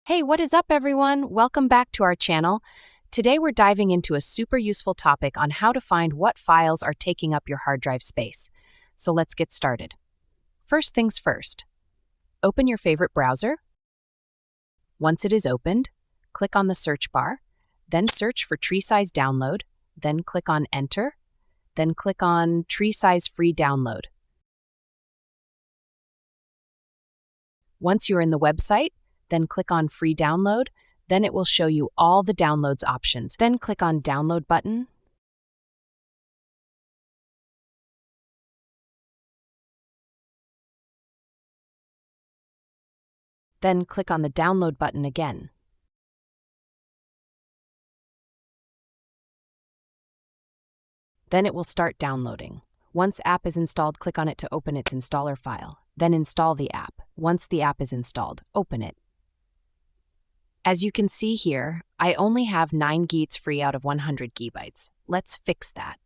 Hey, what is up, everyone? Welcome back to our channel. Today we're diving into a super useful topic on how to find what files are taking up your hard drive space. So let's get started. First things first, open your favorite browser. Once it is opened, click on the search bar, then search for tree size download, then click on enter, then click on tree size free download. Once you're in the website, then click on Free Download. Then it will show you all the downloads options. Then click on Download button. Then click on the Download button again. Then it will start downloading. Once app is installed, click on it to open its installer file. Then install the app. Once the app is installed, open it. As you can see here, I only have 9 GB free out of 100 GB. Let's fix that.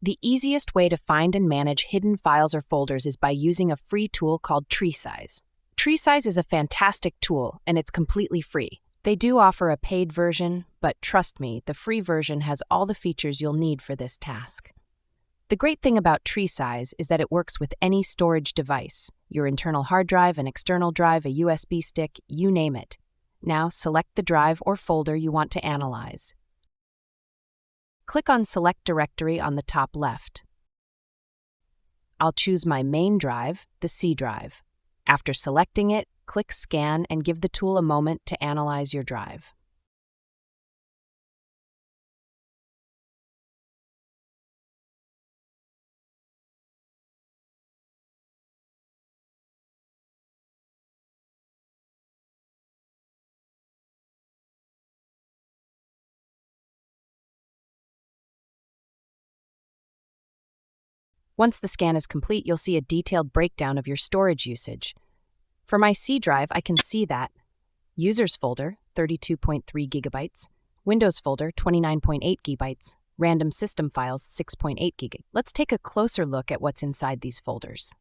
The easiest way to find and manage hidden files or folders is by using a free tool called Tree Size. Tree Size is a fantastic tool, and it's completely free. They do offer a paid version, but trust me, the free version has all the features you'll need for this task. The great thing about Tree Size is that it works with any storage device, your internal hard drive, an external drive, a USB stick, you name it. Now select the drive or folder you want to analyze. Click on Select Directory on the top left. I'll choose my main drive, the C drive. After selecting it, click Scan and give the tool a moment to analyze your drive. Once the scan is complete, you'll see a detailed breakdown of your storage usage. For my C drive, I can see that Users folder, 32.3 GB, Windows folder, 29.8 GB, Random System Files, 6.8 GB. Let's take a closer look at what's inside these folders.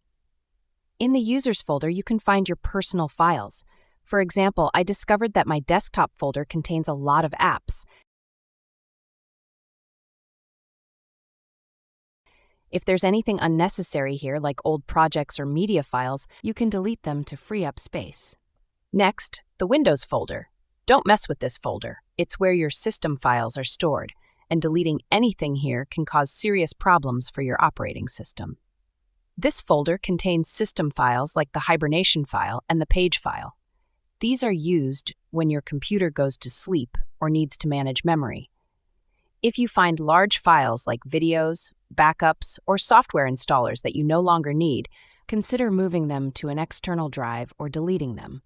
In the Users folder, you can find your personal files. For example, I discovered that my desktop folder contains a lot of apps. If there's anything unnecessary here, like old projects or media files, you can delete them to free up space. Next, the Windows folder. Don't mess with this folder. It's where your system files are stored, and deleting anything here can cause serious problems for your operating system. This folder contains system files like the hibernation file and the page file. These are used when your computer goes to sleep or needs to manage memory. If you find large files like videos, backups, or software installers that you no longer need, consider moving them to an external drive or deleting them.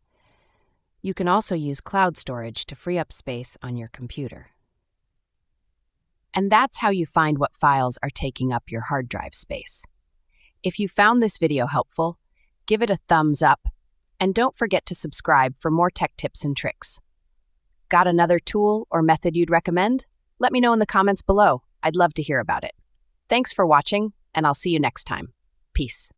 You can also use cloud storage to free up space on your computer. And that's how you find what files are taking up your hard drive space. If you found this video helpful, give it a thumbs up, and don't forget to subscribe for more tech tips and tricks. Got another tool or method you'd recommend? Let me know in the comments below. I'd love to hear about it. Thanks for watching, and I'll see you next time. Peace.